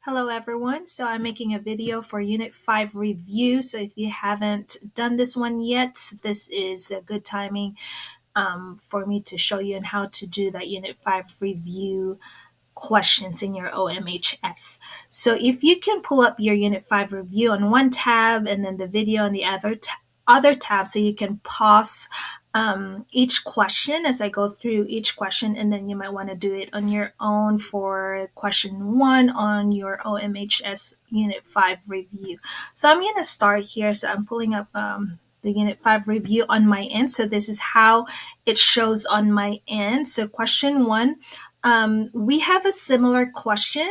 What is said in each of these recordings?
Hello everyone. So I'm making a video for Unit 5 review. So if you haven't done this one yet, this is a good timing for me to show you on how to do that Unit 5 review questions in your OMHS. So if you can pull up your Unit 5 review on one tab and then the video on the other tab, so you can pause each question as I go through each question, and then you might want to do it on your own for question 1 on your OMHS Unit 5 review. So I'm going to start here. So I'm pulling up the Unit 5 review on my end. So this is how it shows on my end. So question 1, we have a similar question.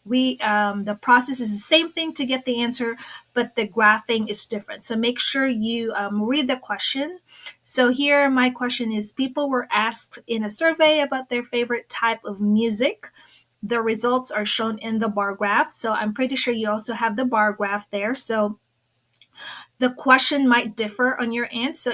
The process is the same thing to get the answer, but the graphing is different. So make sure you read the question. So here my question is: people were asked in a survey about their favorite type of music. The results are shown in the bar graph. So I'm pretty sure you also have the bar graph there. So the question might differ on your end. So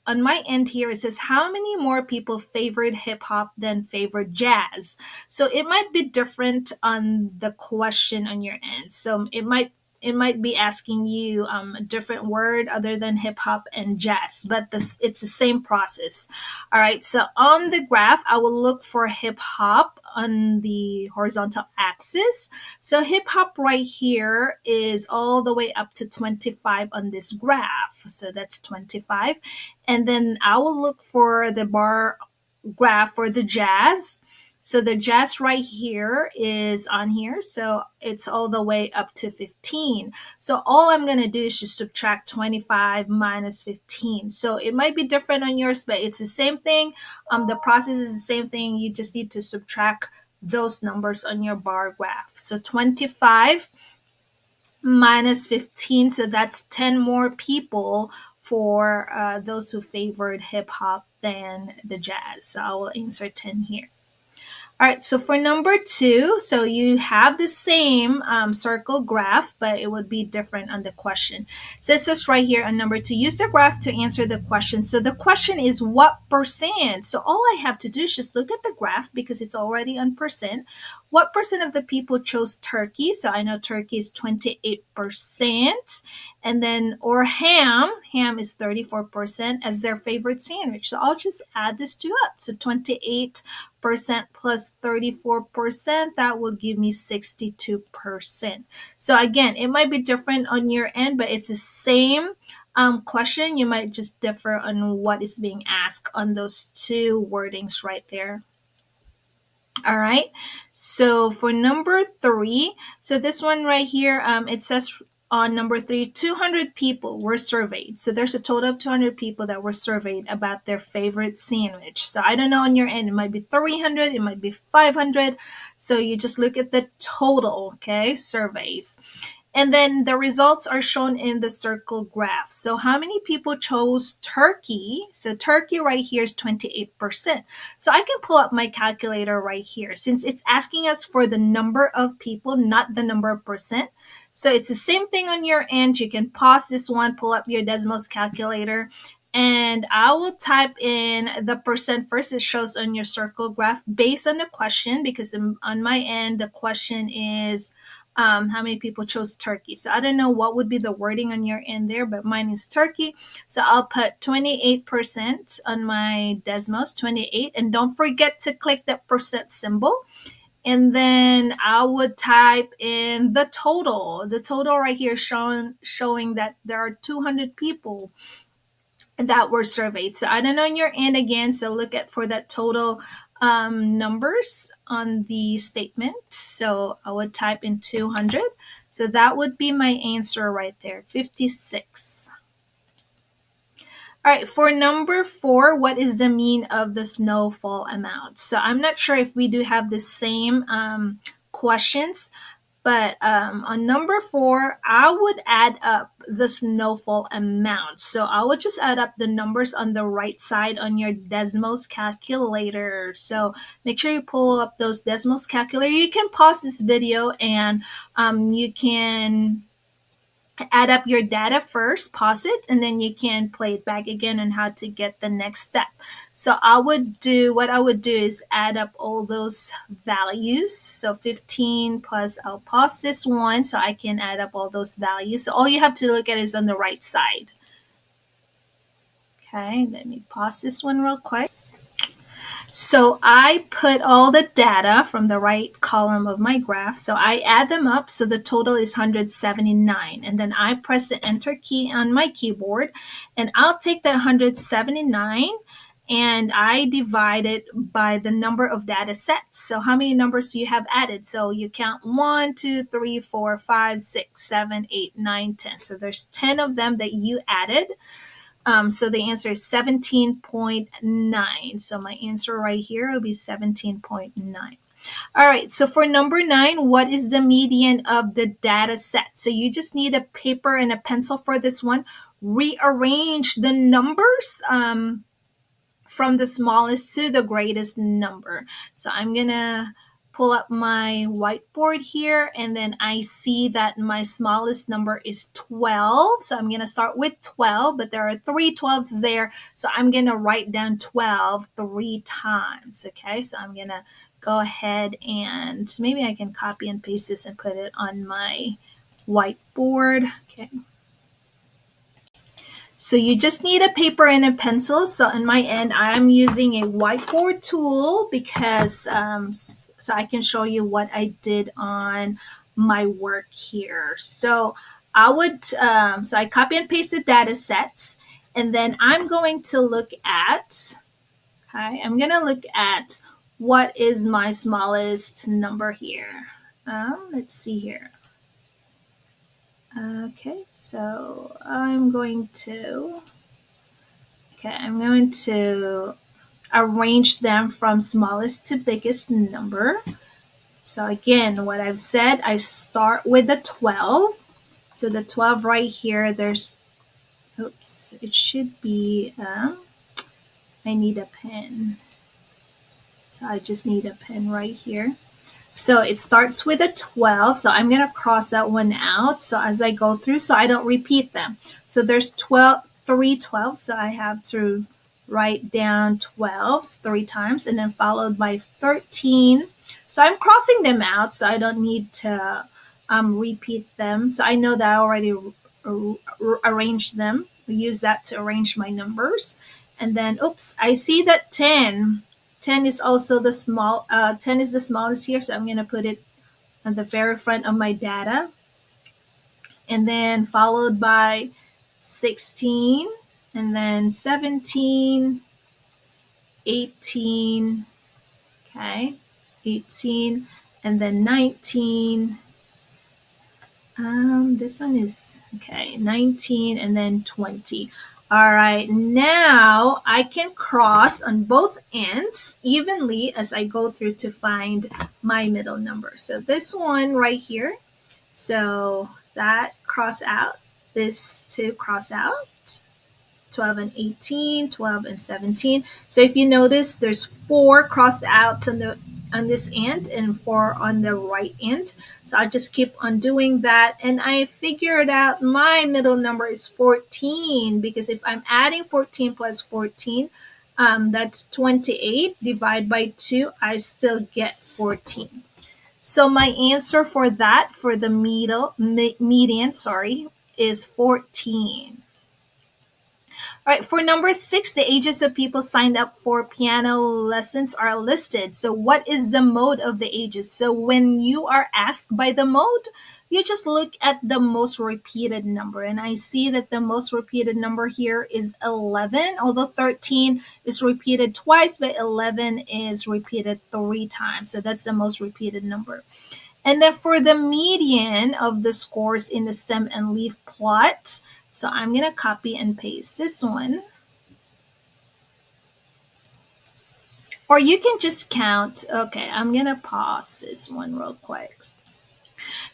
on my end here, it says how many more people favored hip hop than favored jazz. So it might be different on the question on your end. So it might be asking you a different word other than hip hop and jazz, but it's the same process. All right. So on the graph, I will look for hip hop on the horizontal axis. So hip hop right here is all the way up to 25 on this graph. So that's 25. And then I will look for the bar graph for the jazz. So the jazz right here is on here. So it's all the way up to 15. So all I'm going to do is just subtract 25 minus 15. So it might be different on yours, but it's the same thing. The process is the same thing. You just need to subtract those numbers on your bar graph. So 25 minus 15. So that's 10 more people for those who favored hip hop than the jazz. So I will insert 10 here. All right, so for number 2, so you have the same circle graph, but it would be different on the question. So it says right here on number 2, use the graph to answer the question. So the question is what percent? So all I have to do is just look at the graph because it's already on percent. What percent of the people chose turkey? So I know turkey is 28%. And then, or ham is 34% as their favorite sandwich. So I'll just add this two up. So 28% plus 34%, that will give me 62%. So again, it might be different on your end, but it's the same question. You might just differ on what is being asked on those two wordings right there. All right. So for number 3, so this one right here, it says on number 3, 200 people were surveyed. So there's a total of 200 people that were surveyed about their favorite sandwich. So I don't know on your end, it might be 300, it might be 500. So you just look at the total, okay, surveys. And then the results are shown in the circle graph. So how many people chose turkey? So turkey right here is 28%. So I can pull up my calculator right here since it's asking us for the number of people, not the number of percent. So it's the same thing on your end. You can pause this one, pull up your Desmos calculator, and I will type in the percent first. It shows on your circle graph based on the question because on my end, the question is how many people chose turkey. So I don't know what would be the wording on your end there, but mine is turkey. So I'll put 28% on my Desmos, 28. And don't forget to click that percent symbol. And then I would type in the total. The total right here showing that there are 200 people that were surveyed. So I don't know on your end again. So look at for that total numbers on the statement. So I would type in 200. So that would be my answer right there, 56. All right, for number 4, what is the mean of the snowfall amount? So I'm not sure if we do have the same questions, but on number 4, I would add up the snowfall amount. So I would just add up the numbers on the right side on your Desmos calculator. So make sure you pull up those Desmos calculator. You can pause this video and you can add up your data first, pause it, and then you can play it back again on how to get the next step. So what I would do is add up all those values. So 15 plus, I'll pause this one so I can add up all those values. So all you have to look at is on the right side. Okay, let me pause this one real quick. So I put all the data from the right column of my graph. So I add them up. So the total is 179. And then I press the enter key on my keyboard. And I'll take that 179 and I divide it by the number of data sets. So how many numbers do you have added? So you count 1, 2, 3, 4, 5, 6, 7, 8, 9, 10. So there's 10 of them that you added. So the answer is 17.9. So my answer right here will be 17.9. All right, so for number 9, what is the median of the data set? So you just need a paper and a pencil for this one. Rearrange the numbers from the smallest to the greatest number. So I'm going to pull up my whiteboard here, and then I see that my smallest number is 12. So I'm going to start with 12, but there are 3 12s there. So I'm going to write down 12 3 times. Okay, so I'm going to go ahead and maybe I can copy and paste this and put it on my whiteboard. Okay. So you just need a paper and a pencil. So on my end, I'm using a whiteboard tool because so I can show you what I did on my work here. So I copy and paste the data sets, and then I'm going to look at, what is my smallest number here. Let's see here. Okay, so I'm going to arrange them from smallest to biggest number. So again, what I've said, I start with the 12. So the 12 right here, it should be, I need a pen. So I just need a pen right here. So it starts with a 12. So I'm going to cross that one out. So as I go through, so I don't repeat them. So there's 3 12. So I have to write down 12 3 times and then followed by 13. So I'm crossing them out. So I don't need to repeat them. So I know that I already arranged them. We use that to arrange my numbers. And then, I see that 10 is also 10 is the smallest here, so I'm going to put it on the very front of my data. And then followed by 16, and then 17, 18, okay, 18, and then 19. This one is, 19, and then 20. All right, now I can cross on both ends evenly as I go through to find my middle number. So this one right here, so that cross out, this 2 cross out, 12 and 18, 12 and 17. So if you notice, there's 4 crossed out on this end and 4 on the right end. So I just keep on doing that, and I figured out my middle number is 14, because if I'm adding 14 plus 14, that's 28. Divide by 2, I still get 14. So my answer for that, for the median, is 14. All right, for number 6, the ages of people signed up for piano lessons are listed. So what is the mode of the ages? So when you are asked by the mode, you just look at the most repeated number. And I see that the most repeated number here is 11, although 13 is repeated twice, but 11 is repeated 3 times. So that's the most repeated number. And then for the median of the scores in the stem and leaf plot, so I'm going to copy and paste this one. Or you can just count. Okay, I'm going to pause this one real quick.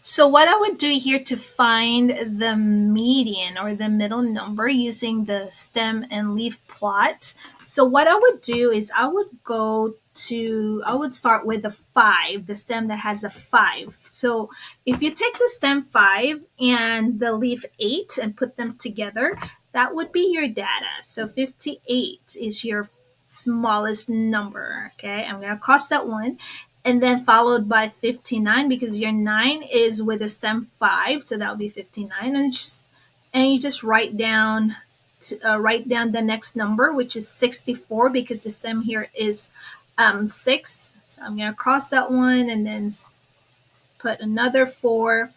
So what I would do here to find the median or the middle number using the stem and leaf plot. So what I would do is I would go I would start with the 5, the stem that has a 5. So if you take the stem 5 and the leaf 8 and put them together, that would be your data. So 58 is your smallest number. Okay, I'm going to cross that one. And then followed by 59 because your 9 is with a stem 5. So that would be 59. And you just write down the next number, which is 64 because the stem here is 6. So I'm going to cross that one and then put another 4.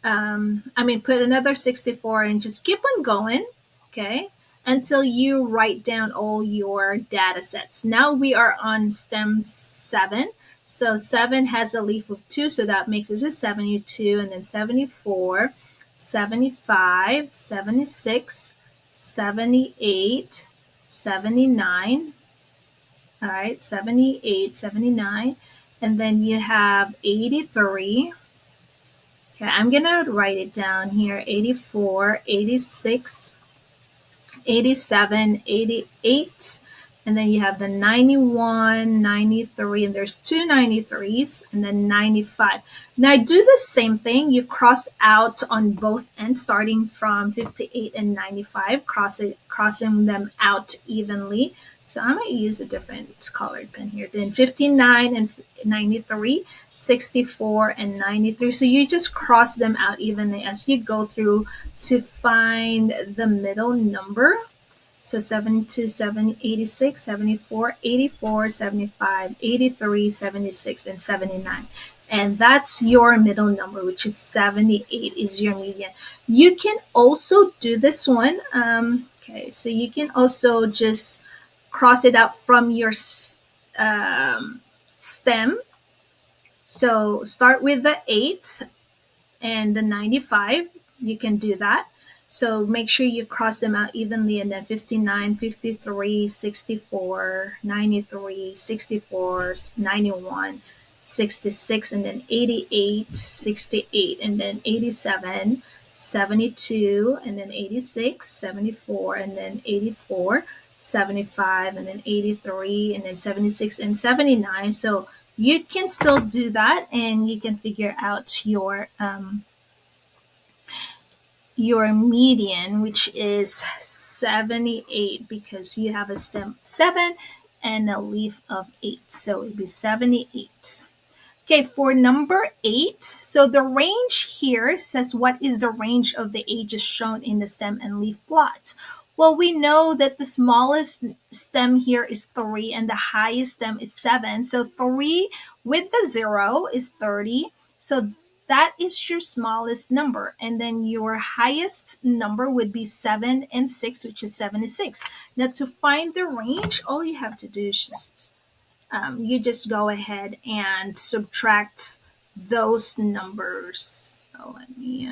Put another 64 and just keep on going, okay, until you write down all your data sets. Now we are on stem 7. So 7 has a leaf of 2, so that makes it a 72, and then 74, 75, 76, 78, 79. All right, 78, 79. And then you have 83. Okay, I'm going to write it down here. 84, 86, 87, 88. And then you have the 91, 93, and there's two 93s, and then 95. Now do the same thing. You cross out on both ends, starting from 58 and 95, crossing them out evenly. So I'm going to use a different colored pen here. Then 59 and 93, 64 and 93. So you just cross them out evenly as you go through to find the middle number. So 72, 86, 74, 84, 75, 83, 76, and 79. And that's your middle number, which is 78 is your median. You can also do this one. Okay, so you can also just cross it out from your stem. So start with the 8 and the 95. You can do that. So make sure you cross them out evenly, and then 59, 53, 64, 93, 64, 91, 66, and then 88, 68, and then 87, 72, and then 86, 74, and then 84, 75, and then 83, and then 76 and 79. So you can still do that, and you can figure out your median, which is 78, because you have a stem 7 and a leaf of 8. So it'd be 78. Okay, for number 8, so the range here says what is the range of the ages shown in the stem and leaf plot. Well, we know that the smallest stem here is 3 and the highest stem is 7. So 3 with the 0 is 30. So that is your smallest number. And then your highest number would be 7 and 6, which is 76. Now to find the range, all you have to do is you just go ahead and subtract those numbers. So let me